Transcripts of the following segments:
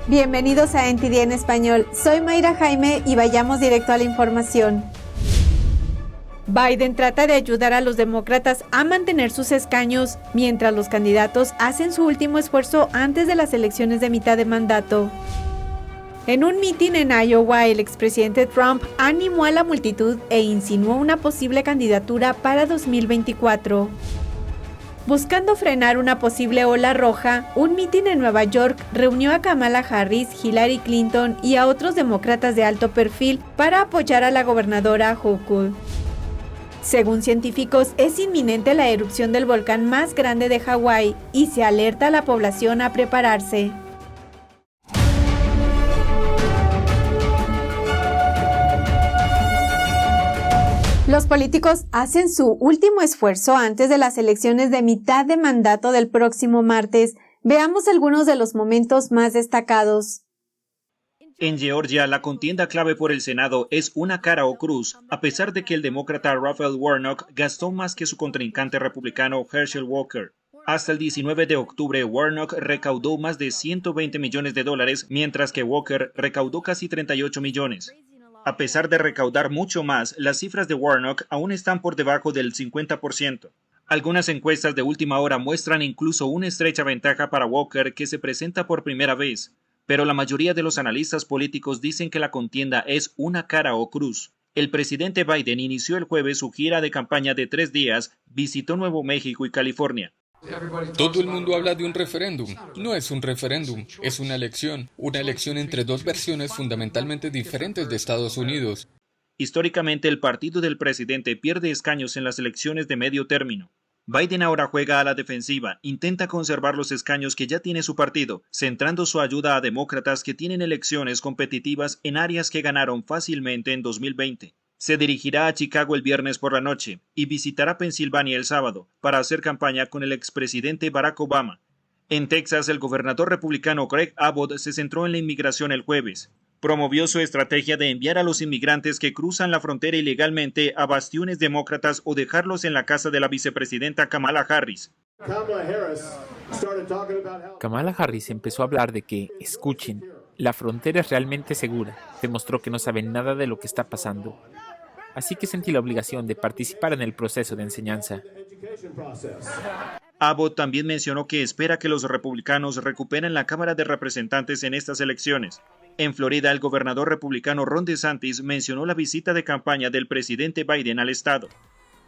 Bienvenidos a NTD en español. Soy Mayra Jaime y vayamos directo a la información. Biden trata de ayudar a los demócratas a mantener sus escaños mientras los candidatos hacen su último esfuerzo antes de las elecciones de mitad de mandato. En un mitin en Iowa, el expresidente Trump animó a la multitud e insinuó una posible candidatura para 2024. Buscando frenar una posible ola roja, un mitin en Nueva York reunió a Kamala Harris, Hillary Clinton y a otros demócratas de alto perfil para apoyar a la gobernadora Hochul. Según científicos, es inminente la erupción del volcán más grande de Hawái y se alerta a la población a prepararse. Los políticos hacen su último esfuerzo antes de las elecciones de mitad de mandato del próximo martes. Veamos algunos de los momentos más destacados. En Georgia, la contienda clave por el Senado es una cara o cruz, a pesar de que el demócrata Raphael Warnock gastó más que su contrincante republicano Herschel Walker. Hasta el 19 de octubre, Warnock recaudó más de $120 millones, mientras que Walker recaudó casi 38 millones. A pesar de recaudar mucho más, las cifras de Warnock aún están por debajo del 50%. Algunas encuestas de última hora muestran incluso una estrecha ventaja para Walker, que se presenta por primera vez, pero la mayoría de los analistas políticos dicen que la contienda es una cara o cruz. El presidente Biden inició el jueves su gira de campaña de 3 días, visitó Nuevo México y California. Todo el mundo habla de un referéndum. No es un referéndum, es una elección entre dos versiones fundamentalmente diferentes de Estados Unidos. Históricamente, el partido del presidente pierde escaños en las elecciones de medio término. Biden ahora juega a la defensiva, intenta conservar los escaños que ya tiene su partido, centrando su ayuda a demócratas que tienen elecciones competitivas en áreas que ganaron fácilmente en 2020. Se dirigirá a Chicago el viernes por la noche y visitará Pensilvania el sábado para hacer campaña con el expresidente Barack Obama. En Texas, el gobernador republicano Greg Abbott se centró en la inmigración el jueves. Promovió su estrategia de enviar a los inmigrantes que cruzan la frontera ilegalmente a bastiones demócratas o dejarlos en la casa de la vicepresidenta Kamala Harris. Kamala Harris empezó a hablar de que, escuchen, la frontera es realmente segura. Demostró que no saben nada de lo que está pasando. Así que sentí la obligación de participar en el proceso de enseñanza. Abbott también mencionó que espera que los republicanos recuperen la Cámara de Representantes en estas elecciones. En Florida, el gobernador republicano Ron DeSantis mencionó la visita de campaña del presidente Biden al estado.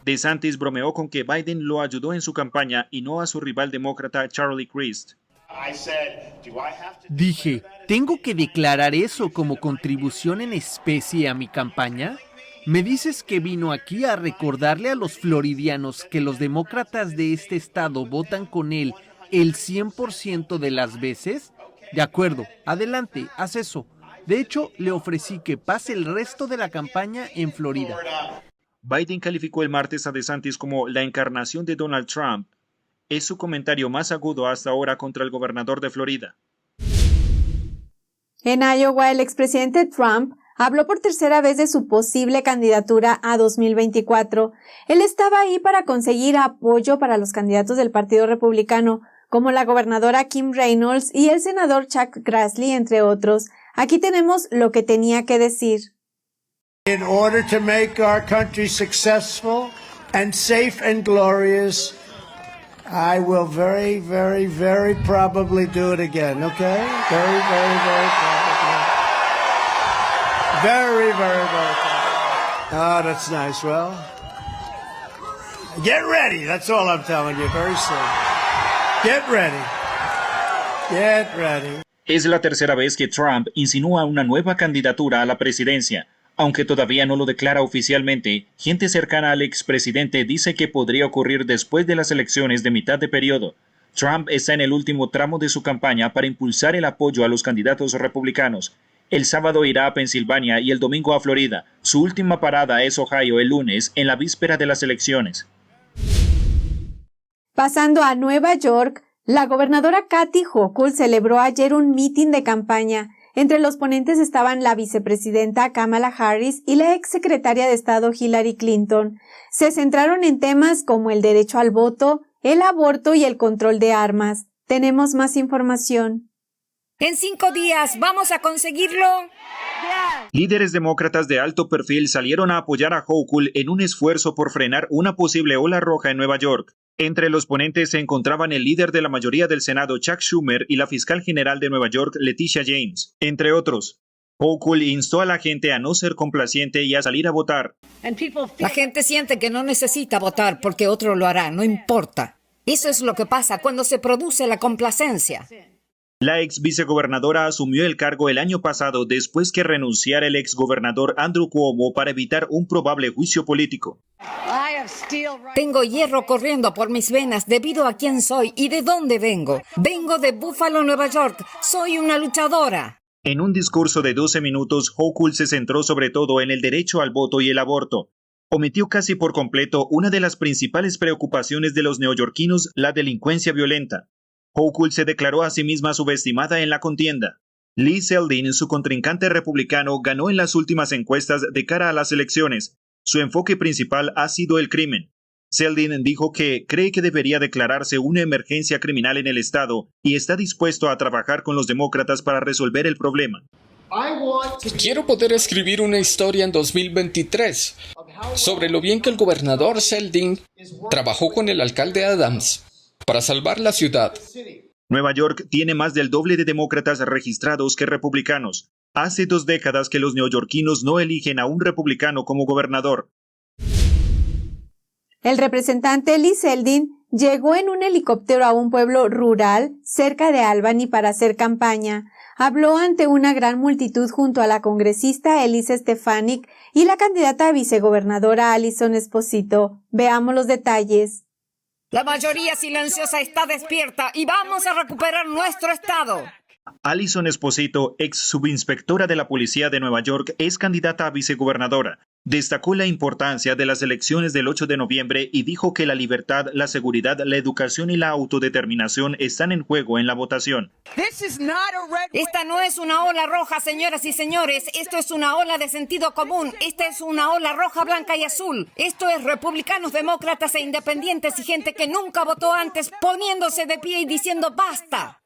DeSantis bromeó con que Biden lo ayudó en su campaña y no a su rival demócrata Charlie Crist. Dije, ¿tengo que declarar eso como contribución en especie a mi campaña? ¿Me dices que vino aquí a recordarle a los floridianos que los demócratas de este estado votan con él el 100% de las veces? De acuerdo, adelante, haz eso. De hecho, le ofrecí que pase el resto de la campaña en Florida. Biden calificó el martes a DeSantis como la encarnación de Donald Trump. Es su comentario más agudo hasta ahora contra el gobernador de Florida. En Iowa, el expresidente Trump habló por tercera vez de su posible candidatura a 2024. Él estaba ahí para conseguir apoyo para los candidatos del Partido Republicano, como la gobernadora Kim Reynolds y el senador Chuck Grassley, entre otros. Aquí tenemos lo que tenía que decir. In order to make our country successful and safe and glorious, I will very, very, very probably do it again, okay? Very, very, very probably. Very, very, very probably. Oh, that's nice. Well, get ready. That's all I'm telling you. Very soon. Get ready. Get ready. Es la tercera vez que Trump insinúa una nueva candidatura a la presidencia. Aunque todavía no lo declara oficialmente, gente cercana al expresidente dice que podría ocurrir después de las elecciones de mitad de periodo. Trump está en el último tramo de su campaña para impulsar el apoyo a los candidatos republicanos. El sábado irá a Pensilvania y el domingo a Florida. Su última parada es Ohio el lunes, en la víspera de las elecciones. Pasando a Nueva York, la gobernadora Kathy Hochul celebró ayer un mitin de campaña. Entre los ponentes estaban la vicepresidenta Kamala Harris y la exsecretaria de Estado Hillary Clinton. Se centraron en temas como el derecho al voto, el aborto y el control de armas. Tenemos más información. En 5 días, ¿vamos a conseguirlo? Líderes demócratas de alto perfil salieron a apoyar a Hochul en un esfuerzo por frenar una posible ola roja en Nueva York. Entre los ponentes se encontraban el líder de la mayoría del Senado, Chuck Schumer, y la fiscal general de Nueva York, Letitia James, entre otros. Hochul instó a la gente a no ser complaciente y a salir a votar. La gente siente que no necesita votar porque otro lo hará, no importa. Eso es lo que pasa cuando se produce la complacencia. La ex vicegobernadora asumió el cargo el año pasado después que renunciara el exgobernador Andrew Cuomo para evitar un probable juicio político. Tengo hierro corriendo por mis venas debido a quién soy y de dónde vengo. Vengo de Buffalo, Nueva York. Soy una luchadora. En un discurso de 12 minutos, Hochul se centró sobre todo en el derecho al voto y el aborto. Omitió casi por completo una de las principales preocupaciones de los neoyorquinos, la delincuencia violenta. Hochul se declaró a sí misma subestimada en la contienda. Lee Zeldin, su contrincante republicano, ganó en las últimas encuestas de cara a las elecciones. Su enfoque principal ha sido el crimen. Zeldin dijo que cree que debería declararse una emergencia criminal en el estado y está dispuesto a trabajar con los demócratas para resolver el problema. Quiero poder escribir una historia en 2023 sobre lo bien que el gobernador Zeldin trabajó con el alcalde Adams para salvar la ciudad. Nueva York tiene más del doble de demócratas registrados que republicanos. Hace 2 décadas que los neoyorquinos no eligen a un republicano como gobernador. El representante Lee Zeldin llegó en un helicóptero a un pueblo rural cerca de Albany para hacer campaña. Habló ante una gran multitud junto a la congresista Elise Stefanik y la candidata a vicegobernadora Alison Esposito. Veamos los detalles. La mayoría silenciosa está despierta y vamos a recuperar nuestro estado. Alison Esposito, ex subinspectora de la policía de Nueva York, es candidata a vicegobernadora. Destacó la importancia de las elecciones del 8 de noviembre y dijo que la libertad, la seguridad, la educación y la autodeterminación están en juego en la votación. Esta no es una ola roja, señoras y señores. Esto es una ola de sentido común. Esta es una ola roja, blanca y azul. Esto es republicanos, demócratas e independientes y gente que nunca votó antes poniéndose de pie y diciendo basta.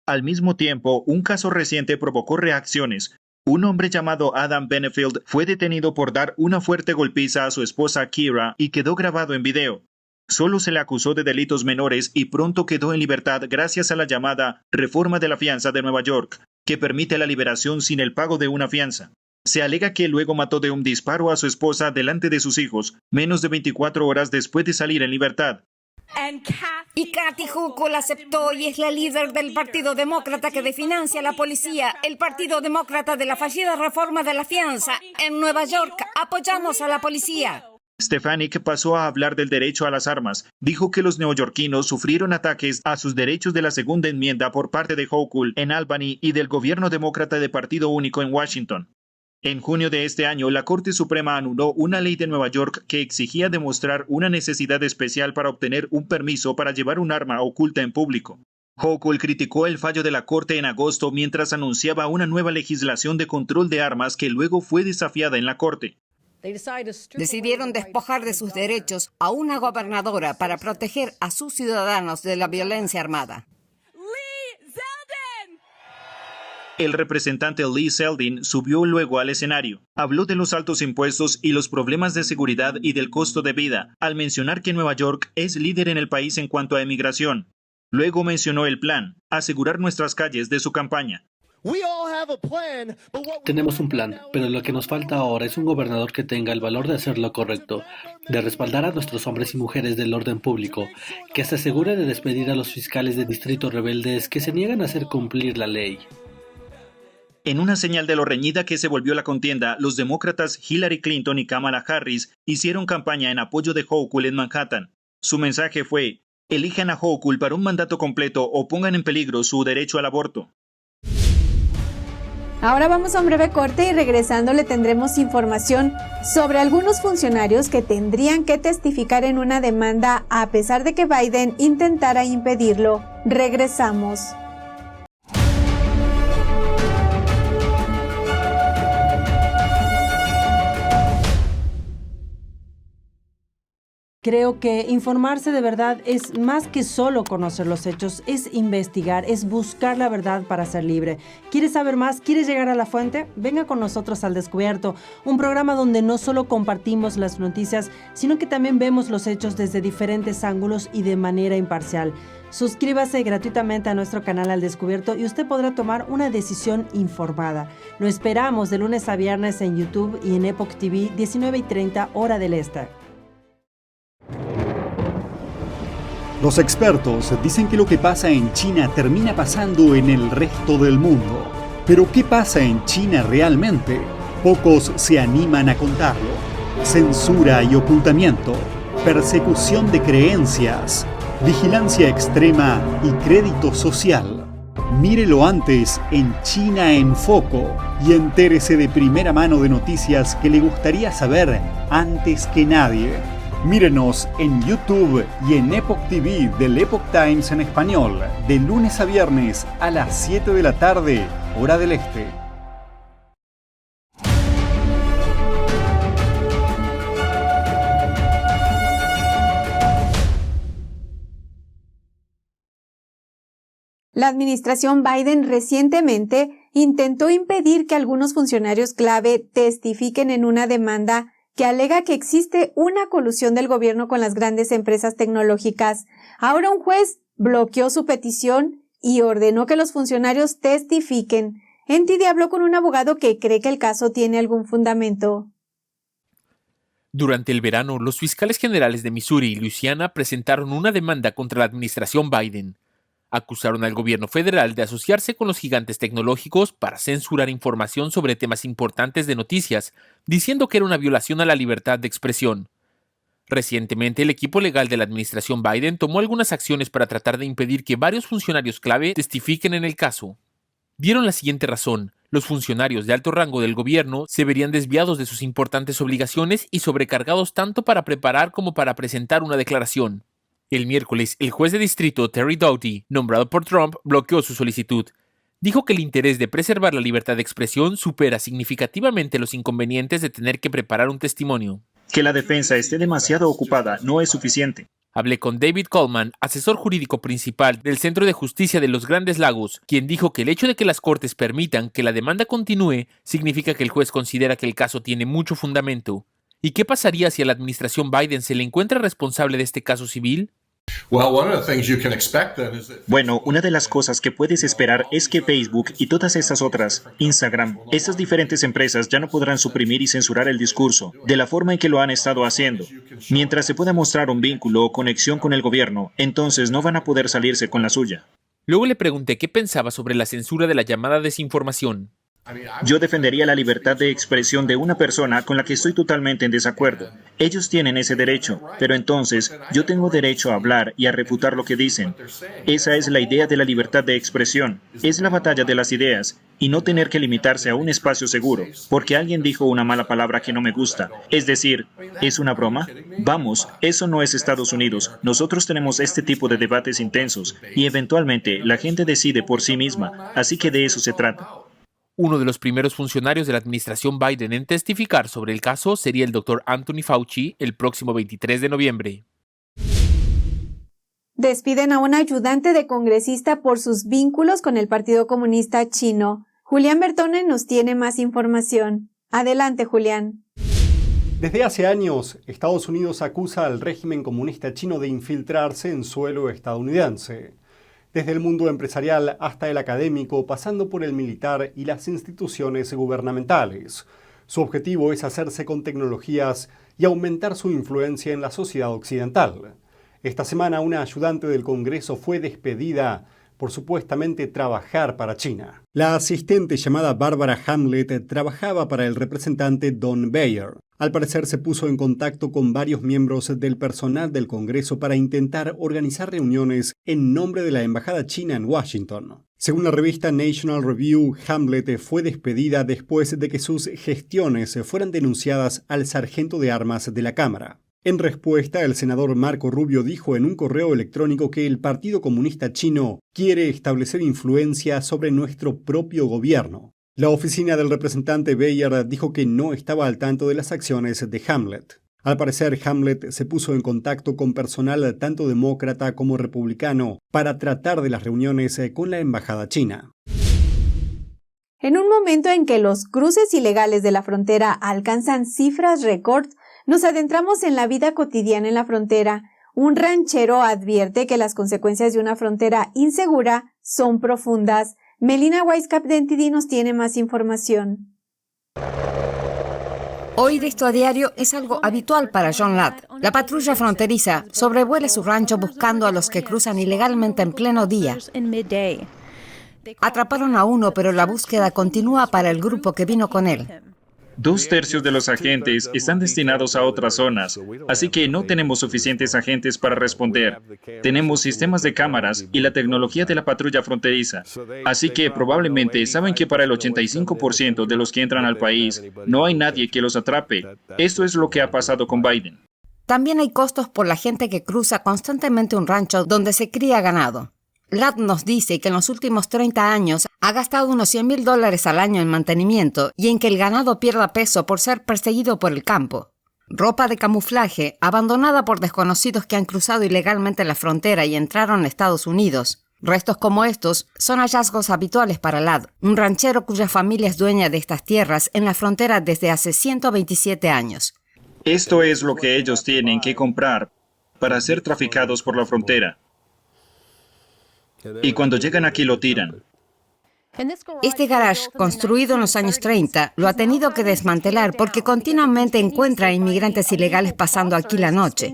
Al mismo tiempo, un caso reciente provocó reacciones. Un hombre llamado Adam Benefield fue detenido por dar una fuerte golpiza a su esposa Kira y quedó grabado en video. Solo se le acusó de delitos menores y pronto quedó en libertad gracias a la llamada Reforma de la Fianza de Nueva York, que permite la liberación sin el pago de una fianza. Se alega que luego mató de un disparo a su esposa delante de sus hijos, menos de 24 horas después de salir en libertad. Y Kathy Hochul aceptó y es la líder del Partido Demócrata que financia la policía, el Partido Demócrata de la fallida reforma de la fianza. En Nueva York apoyamos a la policía. Stefanik pasó a hablar del derecho a las armas. Dijo que los neoyorquinos sufrieron ataques a sus derechos de la segunda enmienda por parte de Hochul en Albany y del gobierno demócrata de Partido Único en Washington. En junio de este año, la Corte Suprema anuló una ley de Nueva York que exigía demostrar una necesidad especial para obtener un permiso para llevar un arma oculta en público. Hochul criticó el fallo de la Corte en agosto mientras anunciaba una nueva legislación de control de armas que luego fue desafiada en la Corte. Decidieron despojar de sus derechos a una gobernadora para proteger a sus ciudadanos de la violencia armada. El representante Lee Zeldin subió luego al escenario. Habló de los altos impuestos y los problemas de seguridad y del costo de vida, al mencionar que Nueva York es líder en el país en cuanto a emigración. Luego mencionó el plan, asegurar nuestras calles de su campaña. Tenemos un plan, pero lo que nos falta ahora es un gobernador que tenga el valor de hacer lo correcto, de respaldar a nuestros hombres y mujeres del orden público, que se asegure de despedir a los fiscales de distrito rebeldes que se niegan a hacer cumplir la ley. En una señal de lo reñida que se volvió la contienda, los demócratas Hillary Clinton y Kamala Harris hicieron campaña en apoyo de Hochul en Manhattan. Su mensaje fue: elijan a Hochul para un mandato completo o pongan en peligro su derecho al aborto. Ahora vamos a un breve corte y regresando le tendremos información sobre algunos funcionarios que tendrían que testificar en una demanda a pesar de que Biden intentara impedirlo. Regresamos. Creo que informarse de verdad es más que solo conocer los hechos, es investigar, es buscar la verdad para ser libre. ¿Quieres saber más? ¿Quieres llegar a la fuente? Venga con nosotros al Descubierto, un programa donde no solo compartimos las noticias, sino que también vemos los hechos desde diferentes ángulos y de manera imparcial. Suscríbase gratuitamente a nuestro canal Al Descubierto y usted podrá tomar una decisión informada. Lo esperamos de lunes a viernes en YouTube y en Epoch TV, 19:30 hora del este. Los expertos dicen que lo que pasa en China termina pasando en el resto del mundo. Pero ¿qué pasa en China realmente? Pocos se animan a contarlo. Censura y ocultamiento, persecución de creencias, vigilancia extrema y crédito social. Mírelo antes en China en Foco y entérese de primera mano de noticias que le gustaría saber antes que nadie. Mírenos en YouTube y en Epoch TV del Epoch Times en español, de lunes a viernes a las 7 de la tarde, hora del este. La administración Biden recientemente intentó impedir que algunos funcionarios clave testifiquen en una demanda que alega que existe una colusión del gobierno con las grandes empresas tecnológicas. Ahora un juez bloqueó su petición y ordenó que los funcionarios testifiquen. NTD habló con un abogado que cree que el caso tiene algún fundamento. Durante el verano, los fiscales generales de Missouri y Luisiana presentaron una demanda contra la administración Biden. Acusaron al gobierno federal de asociarse con los gigantes tecnológicos para censurar información sobre temas importantes de noticias, diciendo que era una violación a la libertad de expresión. Recientemente, el equipo legal de la administración Biden tomó algunas acciones para tratar de impedir que varios funcionarios clave testifiquen en el caso. Dieron la siguiente razón: los funcionarios de alto rango del gobierno se verían desviados de sus importantes obligaciones y sobrecargados tanto para preparar como para presentar una declaración. El miércoles, el juez de distrito Terry Doughty, nombrado por Trump, bloqueó su solicitud. Dijo que el interés de preservar la libertad de expresión supera significativamente los inconvenientes de tener que preparar un testimonio. Que la defensa esté demasiado ocupada no es suficiente. Hablé con David Coleman, asesor jurídico principal del Centro de Justicia de los Grandes Lagos, quien dijo que el hecho de que las cortes permitan que la demanda continúe significa que el juez considera que el caso tiene mucho fundamento. ¿Y qué pasaría si a la administración Biden se le encuentra responsable de este caso civil? Bueno, una de las cosas que puedes esperar es que Facebook y todas estas otras, Instagram, estas diferentes empresas ya no podrán suprimir y censurar el discurso de la forma en que lo han estado haciendo. Mientras se pueda mostrar un vínculo o conexión con el gobierno, entonces no van a poder salirse con la suya. Luego le pregunté qué pensaba sobre la censura de la llamada desinformación. Yo defendería la libertad de expresión de una persona con la que estoy totalmente en desacuerdo. Ellos tienen ese derecho, pero entonces yo tengo derecho a hablar y a refutar lo que dicen. Esa es la idea de la libertad de expresión. Es la batalla de las ideas y no tener que limitarse a un espacio seguro, porque alguien dijo una mala palabra que no me gusta. Es decir, ¿es una broma? Vamos, eso no es Estados Unidos. Nosotros tenemos este tipo de debates intensos y eventualmente la gente decide por sí misma, así que de eso se trata. Uno de los primeros funcionarios de la administración Biden en testificar sobre el caso sería el Dr. Anthony Fauci el próximo 23 de noviembre. Despiden a un ayudante de congresista por sus vínculos con el Partido Comunista Chino. Julián Bertone nos tiene más información. Adelante, Julián. Desde hace años, Estados Unidos acusa al régimen comunista chino de infiltrarse en suelo estadounidense. Desde el mundo empresarial hasta el académico, pasando por el militar y las instituciones gubernamentales. Su objetivo es hacerse con tecnologías y aumentar su influencia en la sociedad occidental. Esta semana, una ayudante del Congreso fue despedida por supuestamente trabajar para China. La asistente llamada Barbara Hamlet trabajaba para el representante Don Beyer. Al parecer se puso en contacto con varios miembros del personal del Congreso para intentar organizar reuniones en nombre de la Embajada China en Washington. Según la revista National Review, Hamlet fue despedida después de que sus gestiones fueran denunciadas al sargento de armas de la Cámara. En respuesta, el senador Marco Rubio dijo en un correo electrónico que el Partido Comunista Chino quiere establecer influencia sobre nuestro propio gobierno. La oficina del representante Beyer dijo que no estaba al tanto de las acciones de Hamlet. Al parecer, Hamlet se puso en contacto con personal tanto demócrata como republicano para tratar de las reuniones con la embajada china. En un momento en que los cruces ilegales de la frontera alcanzan cifras récord, nos adentramos en la vida cotidiana en la frontera. Un ranchero advierte que las consecuencias de una frontera insegura son profundas. Melina Weisskopf de NTD nos tiene más información. Oír esto a diario es algo habitual para John Ladd. La patrulla fronteriza sobrevuela su rancho buscando a los que cruzan ilegalmente en pleno día. Atraparon a uno, pero la búsqueda continúa para el grupo que vino con él. 2/3 de los agentes están destinados a otras zonas, así que no tenemos suficientes agentes para responder. Tenemos sistemas de cámaras y la tecnología de la patrulla fronteriza, así que probablemente saben que para el 85% de los que entran al país no hay nadie que los atrape. Esto es lo que ha pasado con Biden. También hay costos por la gente que cruza constantemente un rancho donde se cría ganado. Ladd nos dice que en los últimos 30 años ha gastado unos $100,000 al año en mantenimiento y en que el ganado pierda peso por ser perseguido por el campo. Ropa de camuflaje abandonada por desconocidos que han cruzado ilegalmente la frontera y entraron a Estados Unidos. Restos como estos son hallazgos habituales para Ladd, un ranchero cuya familia es dueña de estas tierras en la frontera desde hace 127 años. Esto es lo que ellos tienen que comprar para ser traficados por la frontera. Y cuando llegan aquí lo tiran. Este garage, construido en los años 30, lo ha tenido que desmantelar porque continuamente encuentra inmigrantes ilegales pasando aquí la noche.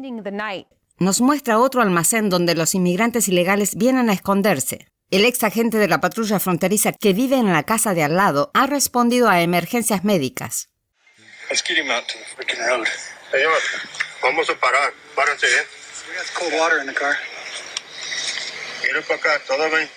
Nos muestra otro almacén donde los inmigrantes ilegales vienen a esconderse. El ex agente de la patrulla fronteriza que vive en la casa de al lado ha respondido a emergencias médicas. Señor, vamos a parar. Párense bien. Cold water in the car. Para acá, todo bien.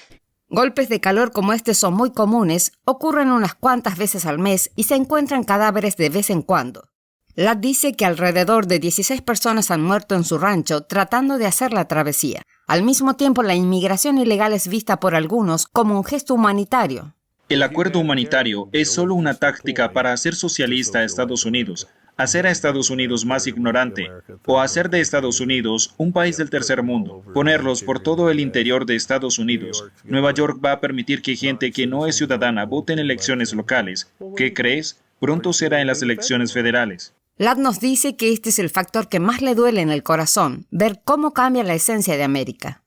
Golpes de calor como este son muy comunes, ocurren unas cuantas veces al mes y se encuentran cadáveres de vez en cuando. Ladd dice que alrededor de 16 personas han muerto en su rancho tratando de hacer la travesía. Al mismo tiempo, la inmigración ilegal es vista por algunos como un gesto humanitario. El acuerdo humanitario es solo una táctica para hacer socialista a Estados Unidos, hacer a Estados Unidos más ignorante, o hacer de Estados Unidos un país del tercer mundo, ponerlos por todo el interior de Estados Unidos. Nueva York va a permitir que gente que no es ciudadana vote en elecciones locales. ¿Qué crees? Pronto será en las elecciones federales. Ladd nos dice que este es el factor que más le duele en el corazón, ver cómo cambia la esencia de América.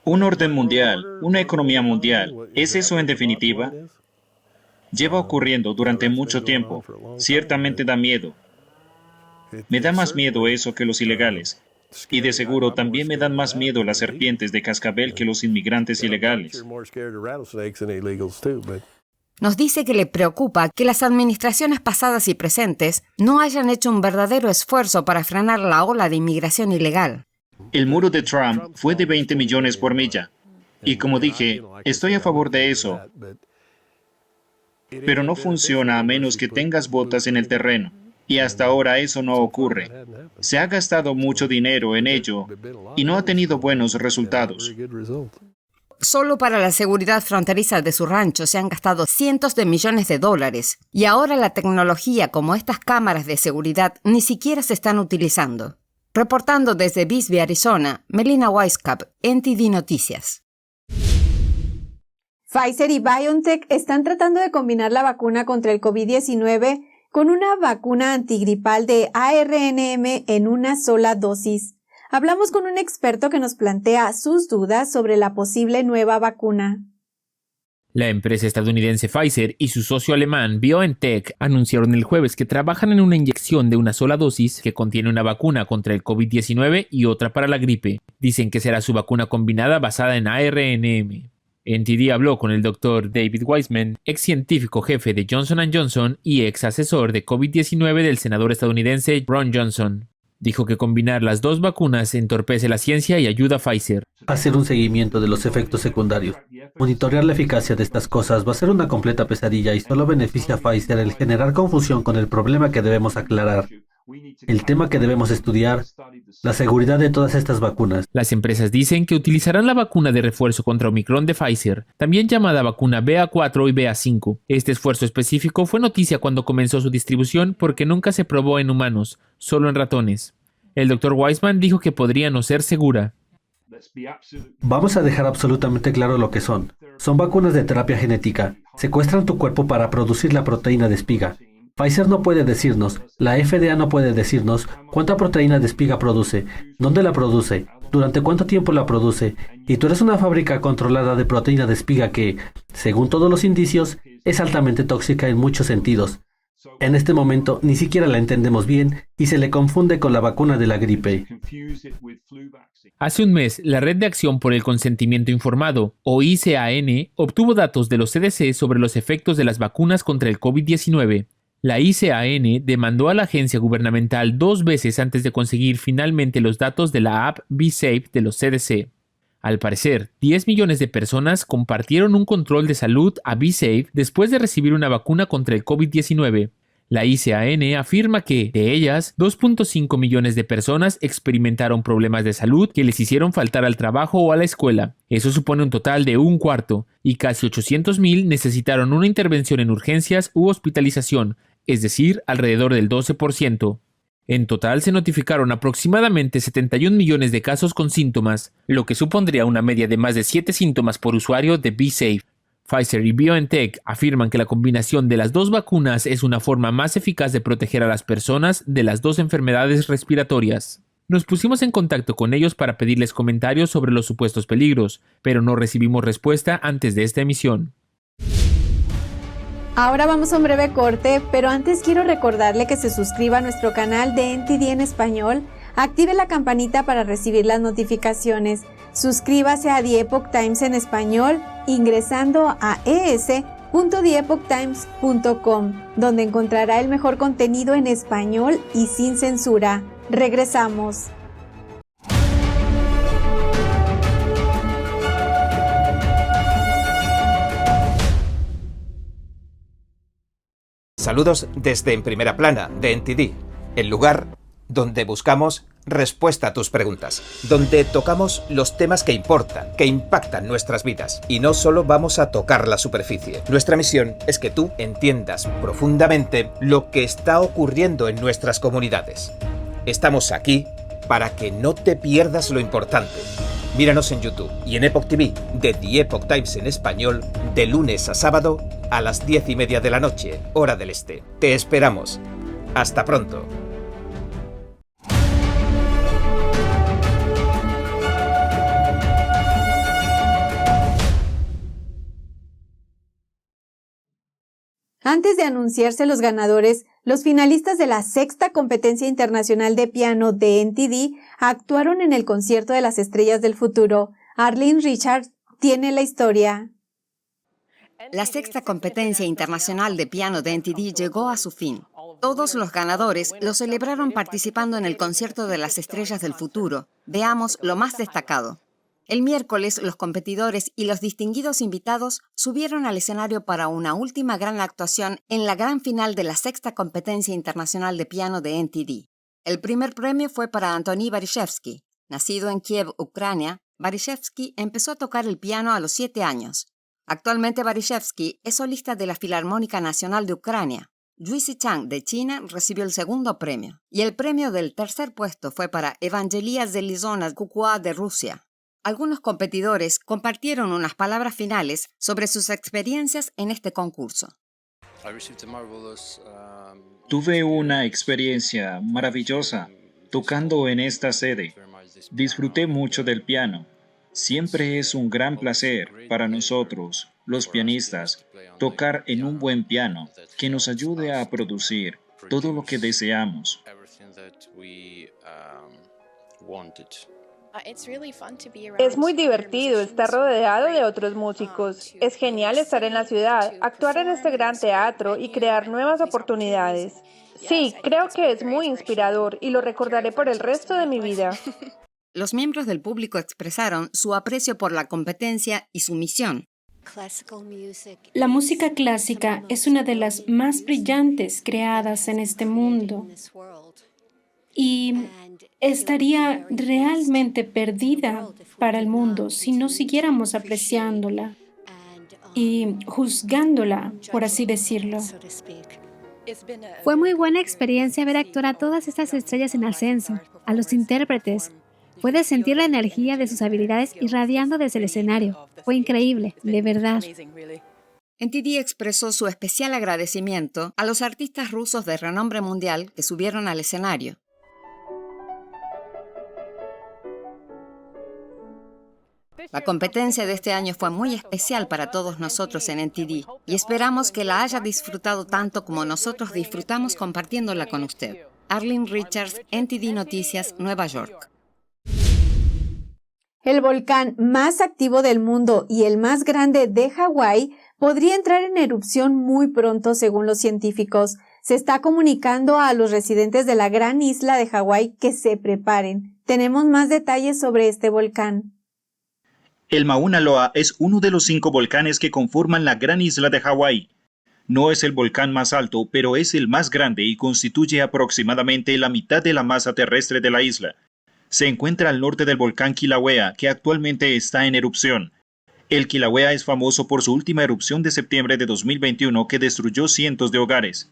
Un orden mundial, una economía mundial, ¿es eso en definitiva? Lleva ocurriendo durante mucho tiempo. Ciertamente da miedo. Me da más miedo eso que los ilegales. Y de seguro también me dan más miedo las serpientes de cascabel que los inmigrantes ilegales. Nos dice que le preocupa que las administraciones pasadas y presentes no hayan hecho un verdadero esfuerzo para frenar la ola de inmigración ilegal. El muro de Trump fue de 20 millones por milla. Y como dije, estoy a favor de eso. Pero no funciona a menos que tengas botas en el terreno. Y hasta ahora eso no ocurre. Se ha gastado mucho dinero en ello y no ha tenido buenos resultados. Solo para la seguridad fronteriza de su rancho se han gastado cientos de millones de dólares. Y ahora la tecnología como estas cámaras de seguridad ni siquiera se están utilizando. Reportando desde Bisbee, Arizona, Melina Weisskopf, NTD Noticias. Pfizer y BioNTech están tratando de combinar la vacuna contra el COVID-19 con una vacuna antigripal de ARNM en una sola dosis. Hablamos con un experto que nos plantea sus dudas sobre la posible nueva vacuna. La empresa estadounidense Pfizer y su socio alemán BioNTech anunciaron el jueves que trabajan en una inyección de una sola dosis que contiene una vacuna contra el COVID-19 y otra para la gripe. Dicen que será su vacuna combinada basada en ARNM. NTD habló con el Dr. David Weissman, ex científico jefe de Johnson & Johnson y ex asesor de COVID-19 del senador estadounidense Ron Johnson. Dijo que combinar las dos vacunas entorpece la ciencia y ayuda a Pfizer. Hacer un seguimiento de los efectos secundarios. Monitorear la eficacia de estas cosas va a ser una completa pesadilla y solo beneficia a Pfizer el generar confusión con el problema que debemos aclarar. El tema que debemos estudiar, la seguridad de todas estas vacunas. Las empresas dicen que utilizarán la vacuna de refuerzo contra Omicron de Pfizer, también llamada vacuna BA4 y BA5. Este esfuerzo específico fue noticia cuando comenzó su distribución porque nunca se probó en humanos, solo en ratones. El Dr. Weissman dijo que podría no ser segura. Vamos a dejar absolutamente claro lo que son. Son vacunas de terapia genética. Secuestran tu cuerpo para producir la proteína de espiga. Pfizer no puede decirnos, la FDA no puede decirnos cuánta proteína de espiga produce, dónde la produce, durante cuánto tiempo la produce, y tú eres una fábrica controlada de proteína de espiga que, según todos los indicios, es altamente tóxica en muchos sentidos. En este momento ni siquiera la entendemos bien y se le confunde con la vacuna de la gripe. Hace un mes, la Red de Acción por el Consentimiento Informado, o ICAN, obtuvo datos de los CDC sobre los efectos de las vacunas contra el COVID-19. La ICAN demandó a la agencia gubernamental 2 veces antes de conseguir finalmente los datos de la app BeSafe de los CDC. Al parecer, 10 millones de personas compartieron un control de salud a BeSafe después de recibir una vacuna contra el COVID-19. La ICAN afirma que, de ellas, 2.5 millones de personas experimentaron problemas de salud que les hicieron faltar al trabajo o a la escuela. Eso supone un total de un cuarto, y casi 800,000 necesitaron una intervención en urgencias u hospitalización, es decir, alrededor del 12%. En total se notificaron aproximadamente 71 millones de casos con síntomas, lo que supondría una media de más de 7 síntomas por usuario de BeSafe. Pfizer y BioNTech afirman que la combinación de las dos vacunas es una forma más eficaz de proteger a las personas de las dos enfermedades respiratorias. Nos pusimos en contacto con ellos para pedirles comentarios sobre los supuestos peligros, pero no recibimos respuesta antes de esta emisión. Ahora vamos a un breve corte, pero antes quiero recordarle que se suscriba a nuestro canal de NTD en español, active la campanita para recibir las notificaciones, suscríbase a The Epoch Times en español ingresando a es.theepochtimes.com, donde encontrará el mejor contenido en español y sin censura. Regresamos. Saludos desde En Primera Plana, de NTD, el lugar donde buscamos respuesta a tus preguntas, donde tocamos los temas que importan, que impactan nuestras vidas, y no solo vamos a tocar la superficie. Nuestra misión es que tú entiendas profundamente lo que está ocurriendo en nuestras comunidades. Estamos aquí para que no te pierdas lo importante. Míranos en YouTube y en Epoch TV de The Epoch Times en español de lunes a sábado a las 10:30 de la noche, hora del este. Te esperamos. Hasta pronto. Antes de anunciarse los ganadores, los finalistas de la 6ª competencia internacional de piano de NTD actuaron en el concierto de las estrellas del futuro. Arlene Richards tiene la historia. La 6ª competencia internacional de piano de NTD llegó a su fin. Todos los ganadores lo celebraron participando en el concierto de las estrellas del futuro. Veamos lo más destacado. El miércoles, los competidores y los distinguidos invitados subieron al escenario para una última gran actuación en la gran final de la 6ª competencia internacional de piano de NTD. El primer premio fue para Antoni Barishevsky. Nacido en Kiev, Ucrania, Barishevsky empezó a tocar el piano a los 7 años. Actualmente Barishevsky es solista de la Filarmónica Nacional de Ucrania. Juicy Chang de China recibió el segundo premio. Y el premio del tercer puesto fue para Evangelia Zelizona Kukua de Rusia. Algunos competidores compartieron unas palabras finales sobre sus experiencias en este concurso. Tuve una experiencia maravillosa tocando en esta sede. Disfruté mucho del piano. Siempre es un gran placer para nosotros, los pianistas, tocar en un buen piano que nos ayude a producir todo lo que deseamos. Es muy divertido estar rodeado de otros músicos. Es genial estar en la ciudad, actuar en este gran teatro y crear nuevas oportunidades. Sí, creo que es muy inspirador y lo recordaré por el resto de mi vida. Los miembros del público expresaron su aprecio por la competencia y su misión. La música clásica es una de las más brillantes creadas en este mundo. y estaría realmente perdida para el mundo si no siguiéramos apreciándola y juzgándola, por así decirlo. Fue muy buena experiencia ver actuar a todas estas estrellas en ascenso, a los intérpretes. Puedes sentir la energía de sus habilidades irradiando desde el escenario. Fue increíble, de verdad. NTD expresó su especial agradecimiento a los artistas rusos de renombre mundial que subieron al escenario. La competencia de este año fue muy especial para todos nosotros en NTD y esperamos que la haya disfrutado tanto como nosotros disfrutamos compartiéndola con usted. Arlene Richards, NTD Noticias, Nueva York. El volcán más activo del mundo y el más grande de Hawái podría entrar en erupción muy pronto, según los científicos. Se está comunicando a los residentes de la gran isla de Hawái que se preparen. Tenemos más detalles sobre este volcán. El Mauna Loa es uno de los 5 volcanes que conforman la gran isla de Hawái. No es el volcán más alto, pero es el más grande y constituye aproximadamente la mitad de la masa terrestre de la isla. Se encuentra al norte del volcán Kilauea, que actualmente está en erupción. El Kilauea es famoso por su última erupción de septiembre de 2021 que destruyó cientos de hogares.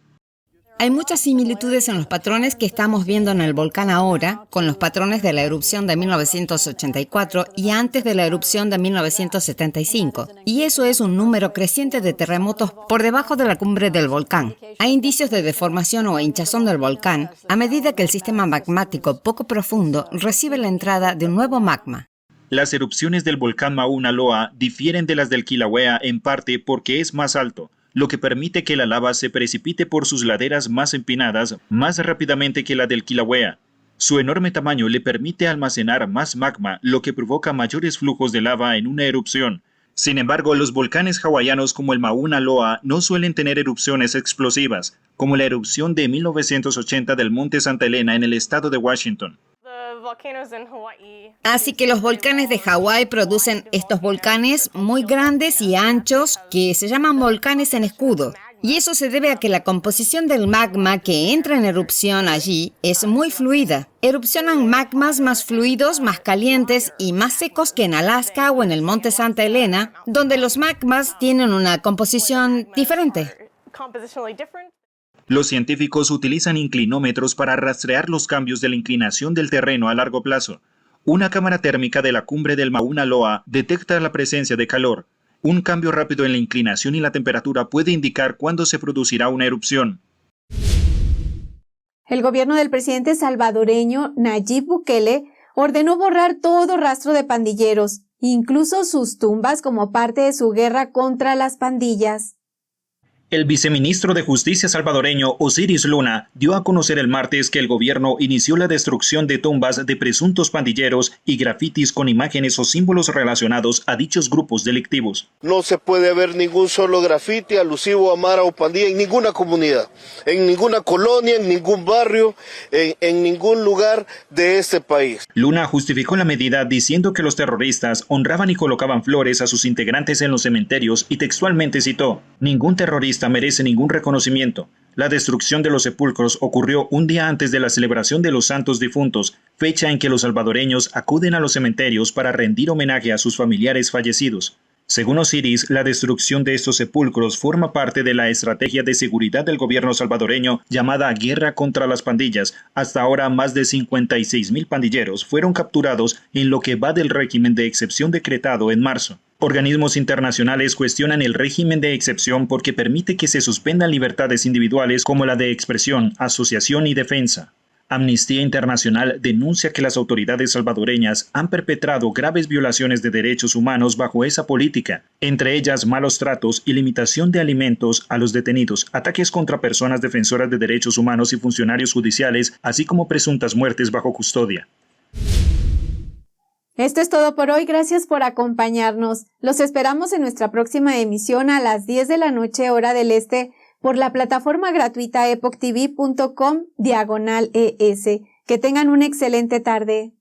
Hay muchas similitudes en los patrones que estamos viendo en el volcán ahora con los patrones de la erupción de 1984 y antes de la erupción de 1975. Y eso es un número creciente de terremotos por debajo de la cumbre del volcán. Hay indicios de deformación o hinchazón del volcán a medida que el sistema magmático poco profundo recibe la entrada de un nuevo magma. Las erupciones del volcán Mauna Loa difieren de las del Kilauea en parte porque es más alto, lo que permite que la lava se precipite por sus laderas más empinadas más rápidamente que la del Kilauea. Su enorme tamaño le permite almacenar más magma, lo que provoca mayores flujos de lava en una erupción. Sin embargo, los volcanes hawaianos como el Mauna Loa no suelen tener erupciones explosivas, como la erupción de 1980 del Monte Santa Elena en el estado de Washington. Así que los volcanes de Hawái producen estos volcanes muy grandes y anchos que se llaman volcanes en escudo. Y eso se debe a que la composición del magma que entra en erupción allí es muy fluida. Erupcionan magmas más fluidos, más calientes y más secos que en Alaska o en el Monte Santa Elena, donde los magmas tienen una composición diferente. Los científicos utilizan inclinómetros para rastrear los cambios de la inclinación del terreno a largo plazo. Una cámara térmica de la cumbre del Mauna Loa detecta la presencia de calor. Un cambio rápido en la inclinación y la temperatura puede indicar cuándo se producirá una erupción. El gobierno del presidente salvadoreño Nayib Bukele ordenó borrar todo rastro de pandilleros, incluso sus tumbas como parte de su guerra contra las pandillas. El viceministro de Justicia salvadoreño Osiris Luna dio a conocer el martes que el gobierno inició la destrucción de tumbas de presuntos pandilleros y grafitis con imágenes o símbolos relacionados a dichos grupos delictivos. No se puede ver ningún solo grafiti alusivo a Mara o pandilla en ninguna comunidad, en ninguna colonia, en ningún barrio, en ningún lugar de este país. Luna justificó la medida diciendo que los terroristas honraban y colocaban flores a sus integrantes en los cementerios y textualmente citó: "Ningún terrorista merece ningún reconocimiento. La destrucción de los sepulcros ocurrió un día antes de la celebración de los Santos Difuntos, fecha en que los salvadoreños acuden a los cementerios para rendir homenaje a sus familiares fallecidos". Según Osiris, la destrucción de estos sepulcros forma parte de la estrategia de seguridad del gobierno salvadoreño llamada Guerra contra las Pandillas. Hasta ahora, más de 56,000 pandilleros fueron capturados en lo que va del régimen de excepción decretado en marzo. Organismos internacionales cuestionan el régimen de excepción porque permite que se suspendan libertades individuales como la de expresión, asociación y defensa. Amnistía Internacional denuncia que las autoridades salvadoreñas han perpetrado graves violaciones de derechos humanos bajo esa política, entre ellas malos tratos y limitación de alimentos a los detenidos, ataques contra personas defensoras de derechos humanos y funcionarios judiciales, así como presuntas muertes bajo custodia. Esto es todo por hoy, gracias por acompañarnos. Los esperamos en nuestra próxima emisión a las 10 de la noche, hora del este, por la plataforma gratuita epochtv.com/ES. Que tengan una excelente tarde.